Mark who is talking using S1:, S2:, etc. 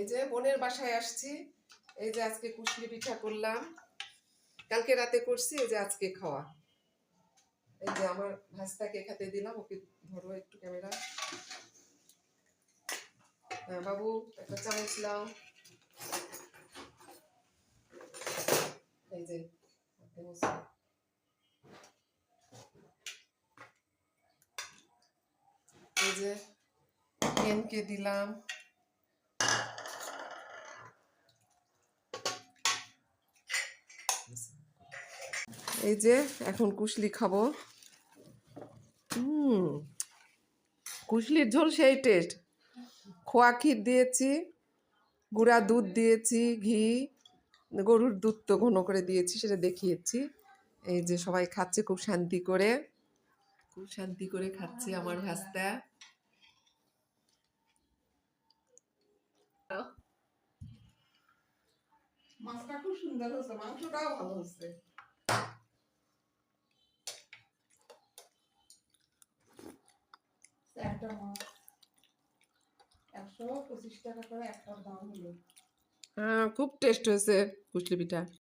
S1: এই যে বোনের বাসায় আসছি, এই যে আজকে কুশলি পিঠা করলাম, কালকে রাতে করছি, এই যে আজকে খাওয়া। এই যে আমার ভাস্তাকে খেতে দিলাম, ওকে ধরো একটু ক্যামেরা। হ্যাঁ বাবু, একটা চামচ নাও। এই যে এই যে কেনকে দিলাম। এই যে এখন কুশলি খাবো। কুশলির ঝোল সেই টেস্ট। খোয়া ক্ষীর দিয়েছি, গুঁড়া দুধ দিয়েছি, ঘি, গরুর দুধ তো ঘন করে দিয়েছি, সেটা দেখিয়েছি। এই যে সবাই খাচ্ছে খুব শান্তি করে, খুব শান্তি করে খাচ্ছে আমার ভাস্তা। মাছটা খুব সুন্দর হয়েছে, মাংসটাও ভালো হয়েছে। একটা মাছ 125 টাকা করে একটা দাম হলো। হ্যাঁ, খুব টেস্ট হয়েছে কুশলি পিঠা।